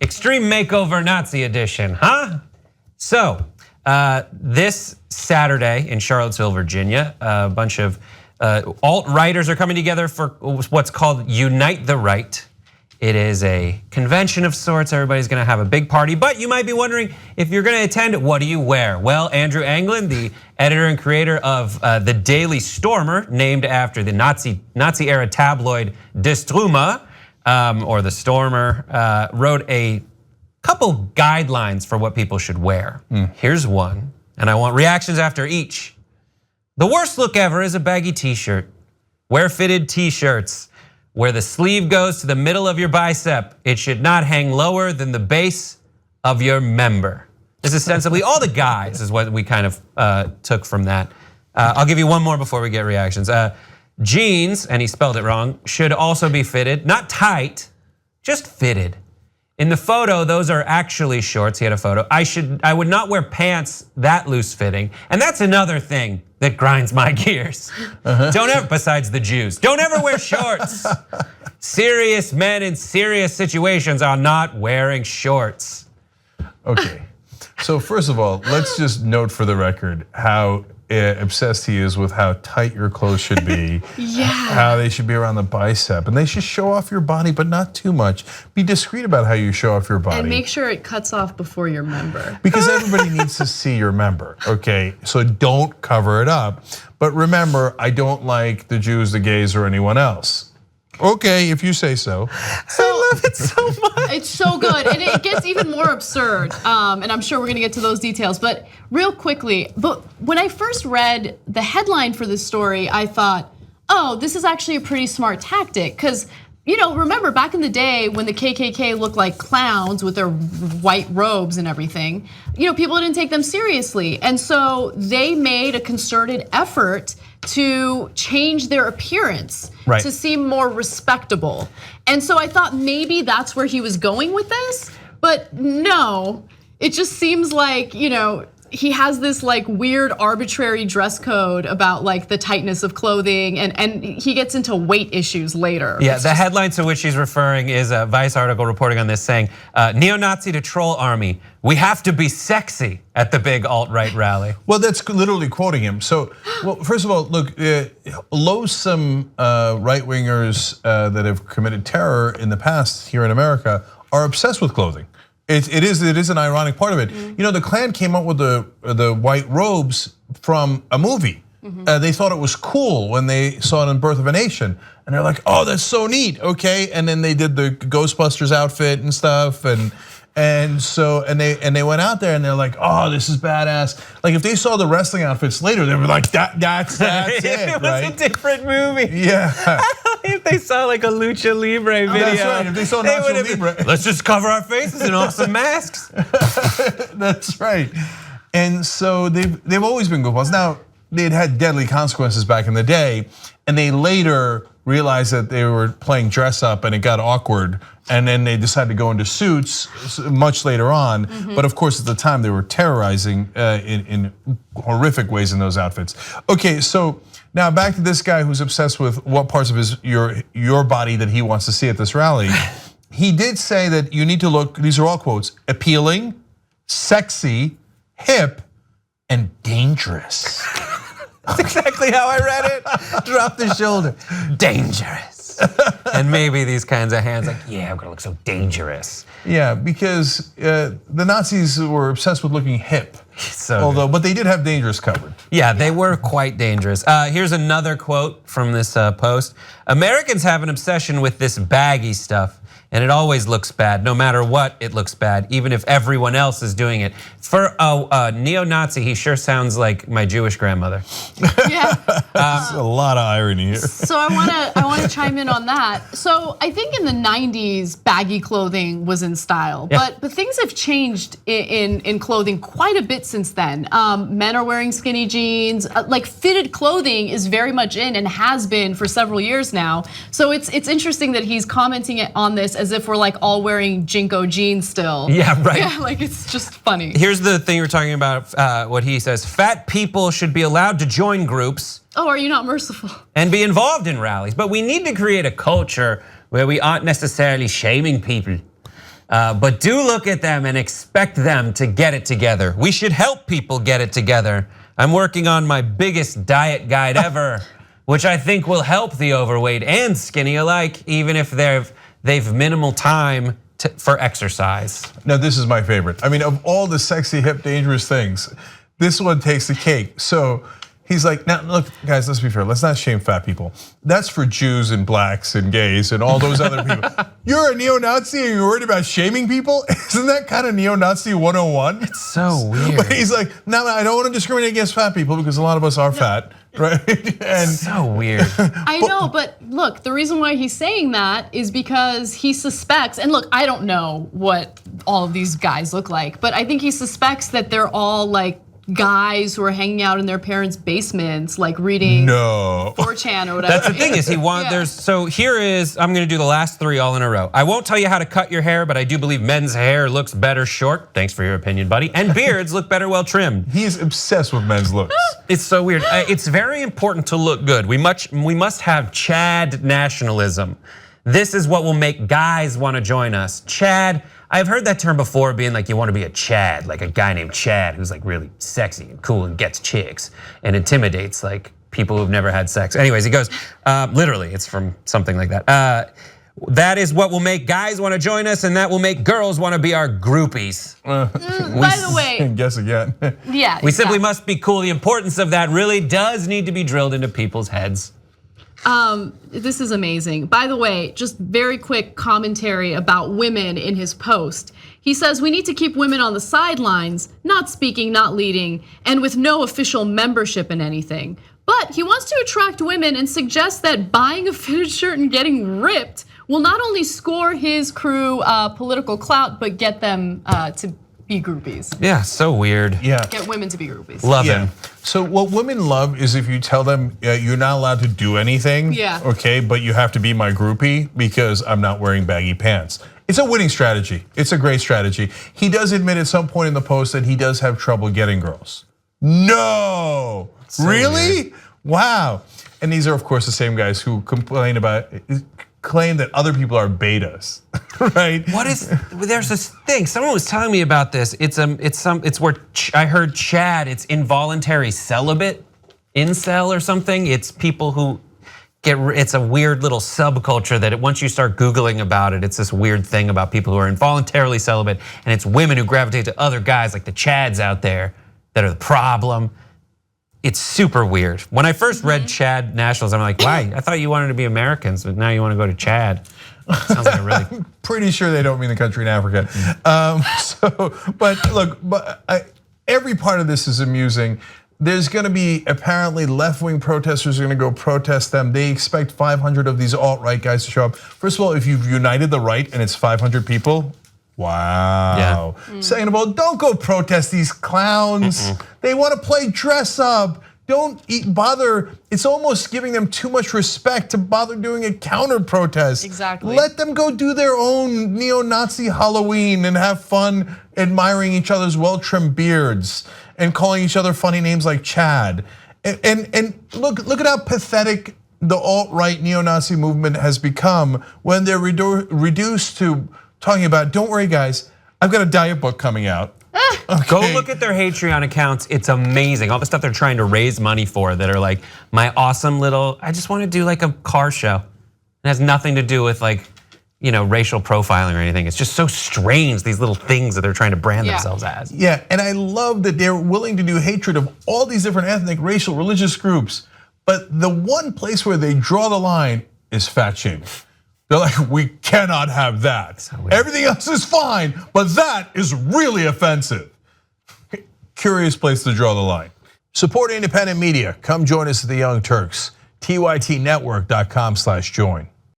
Extreme Makeover Nazi Edition, huh? So, this Saturday in Charlottesville, Virginia, a bunch of alt-righters are coming together for what's called Unite the Right. It is a convention of sorts. Everybody's gonna have a big party, but you might be wondering, if you're gonna attend, what do you wear? Well, Andrew Anglin, the editor and creator of the Daily Stormer, named after the Nazi-era tabloid Die Strömer, or the Stormer, wrote a couple guidelines for what people should wear. Here's one, and I want reactions after each. The worst look ever is a baggy t-shirt. Wear fitted t-shirts. Where the sleeve goes to the middle of your bicep, it should not hang lower than the base of your member. This is ostensibly all the guys is what we kind of took from that. I'll give you one more before we get reactions. Jeans, and he spelled it wrong, should also be fitted, not tight, just fitted. In the photo, those are actually shorts. He had a photo. I would not wear pants that loose fitting, and that's another thing that grinds my gears. Don't ever, besides the Jews, don't ever wear shorts. Serious men in serious situations are not wearing shorts. Okay, so first of all, let's just note for the record how obsessed he is with how tight your clothes should be. How they should be around the bicep, and they should show off your body, but not too much. Be discreet about how you show off your body. And make sure it cuts off before your member. Because everybody needs to see your member, okay? So don't cover it up. But remember, I don't like the Jews, the gays, or anyone else. Okay, if you say so. I love it so much. It's so good, and it gets even more absurd. And I'm sure we're gonna get to those details. But real quickly, but when I first read the headline for this story, I thought, oh, this is actually a pretty smart tactic. Because remember back in the day when the KKK looked like clowns with their white robes and everything, people didn't take them seriously. And so they made a concerted effort to change their appearance to seem more respectable. And so I thought maybe that's where he was going with this, but no, it just seems like, he has this like weird arbitrary dress code about like the tightness of clothing, and he gets into weight issues later. Yeah, the headline to which he's referring is a Vice article reporting on this saying, neo-Nazi to troll army, we have to be sexy at the big alt-right rally. Well, that's literally quoting him. So, well, first of all, look, loathsome right-wingers that have committed terror in the past here in America are obsessed with clothing. It is an ironic part of it. The Klan came up with the white robes from a movie. They thought it was cool when they saw it in Birth of a Nation, and they're like, "Oh, that's so neat." Okay, and then they did the Ghostbusters outfit and stuff, and they went out there and they're like, "Oh, this is badass." Like if they saw the wrestling outfits later, they were like, "That's it." It was a different movie. Yeah. If they saw like a lucha libre video, that's right. If they saw Nacho Libre, let's just cover our faces in awesome masks. That's right. And so they've always been goofballs. Now they'd had deadly consequences back in the day, and they later realized that they were playing dress up and it got awkward, and then they decided to go into suits much later on. But of course, at the time they were terrorizing in horrific ways in those outfits. Okay, so now back to this guy who's obsessed with what parts of your body that he wants to see at this rally. He did say that you need to look, these are all quotes, appealing, sexy, hip, and dangerous. That's exactly how I read it. Drop the shoulder. Dangerous. And maybe these kinds of hands like, yeah, I'm gonna look so dangerous. Yeah, because the Nazis were obsessed with looking hip. So but they did have dangerous covered. Yeah, they were quite dangerous. Here's another quote from this post. Americans have an obsession with this baggy stuff, and it always looks bad. No matter what, it looks bad, even if everyone else is doing it. For a neo-Nazi, he sure sounds like my Jewish grandmother. Yeah, there's a lot of irony here. So I want to chime in on that. So I think in the 90s, baggy clothing was in style, but things have changed in clothing quite a bit since then. Men are wearing skinny jeans. Like fitted clothing is very much in and has been for several years now. So it's interesting that he's commenting on this as if we're like all wearing Jinko jeans still. Yeah, right. Yeah, like it's just funny. Here's the thing you're talking about, what he says. Fat people should be allowed to join groups. Oh, are you not merciful? And be involved in rallies, but we need to create a culture where we aren't necessarily shaming people. But do look at them and expect them to get it together. We should help people get it together. I'm working on my biggest diet guide ever, which I think will help the overweight and skinny alike, even if they've minimal time for exercise. Now this is my favorite. I mean, of all the sexy, hip, dangerous things, this one takes the cake. So he's like, now look, guys, let's be fair. Let's not shame fat people. That's for Jews and blacks and gays and all those other people. You're a neo-Nazi and you're worried about shaming people? Isn't that kind of neo-Nazi 101? It's so weird. But he's like, no, I don't want to discriminate against fat people because a lot of us are fat, right? And so weird. I know, but look, the reason why he's saying that is because he suspects, and look, I don't know what all of these guys look like, but I think he suspects that they're all like guys who are hanging out in their parents' basements, like reading 4chan or whatever. That's the thing is so here is, I'm gonna do the last 3 all in a row. I won't tell you how to cut your hair, but I do believe men's hair looks better short. Thanks for your opinion, buddy. And beards look better well trimmed. he's obsessed with men's looks. It's so weird. It's very important to look good. We must have Chad nationalism. This is what will make guys want to join us. Chad, I've heard that term before, being like you want to be a Chad, like a guy named Chad who's like really sexy and cool and gets chicks and intimidates like people who've never had sex. Anyways, he goes, literally, it's from something like that. That is what will make guys want to join us, and that will make girls want to be our groupies. By the way, Guess again. yeah, We simply must be cool. The importance of that really does need to be drilled into people's heads. This is amazing. By the way, just very quick commentary about women in his post. He says we need to keep women on the sidelines, not speaking, not leading, and with no official membership in anything. But he wants to attract women and suggests that buying a fitted shirt and getting ripped will not only score his crew political clout, but get them to be groupies. Yeah, so weird. Yeah. Get women to be groupies. Love him. So what women love is if you tell them you're not allowed to do anything, okay, but you have to be my groupie because I'm not wearing baggy pants. It's a winning strategy. It's a great strategy. He does admit at some point in the post that he does have trouble getting girls. No, So really? weird. Wow. And these are of course the same guys who claim that other people are betas, right? There's this thing. Someone was telling me about this. It's where I heard Chad. It's involuntary celibate, incel or something. It's people who it's a weird little subculture that once you start Googling about it, it's this weird thing about people who are involuntarily celibate, and it's women who gravitate to other guys like the Chads out there that are the problem. It's super weird. When I first read Chad nationalism, I'm like, why? I thought you wanted to be Americans, but now you want to go to Chad. Sounds like a really. Pretty sure they don't mean the country in Africa. But look, every part of this is amusing. There's going to be apparently left-wing protesters are going to go protest them. They expect 500 of these alt-right guys to show up. First of all, if you've united the right and it's 500 people, wow. Yeah. Second of all, don't go protest these clowns. They want to play dress up. Don't bother. It's almost giving them too much respect to bother doing a counter protest. Exactly. Let them go do their own neo-Nazi Halloween and have fun admiring each other's well-trimmed beards and calling each other funny names like Chad. And look at how pathetic the alt-right neo-Nazi movement has become when they're reduced to talking about, don't worry guys, I've got a diet book coming out. Okay. Go look at their Patreon accounts. It's amazing. All the stuff they're trying to raise money for that are like my awesome little, I just want to do like a car show. It has nothing to do with like, racial profiling or anything. It's just so strange, these little things that they're trying to brand themselves as. Yeah, and I love that they're willing to do hatred of all these different ethnic, racial, religious groups. But the one place where they draw the line is fat shaming. They're like, we cannot have that. Everything else is fine, but that is really offensive. Curious place to draw the line. Support independent media. Come join us at the Young Turks. TYTnetwork.com/join.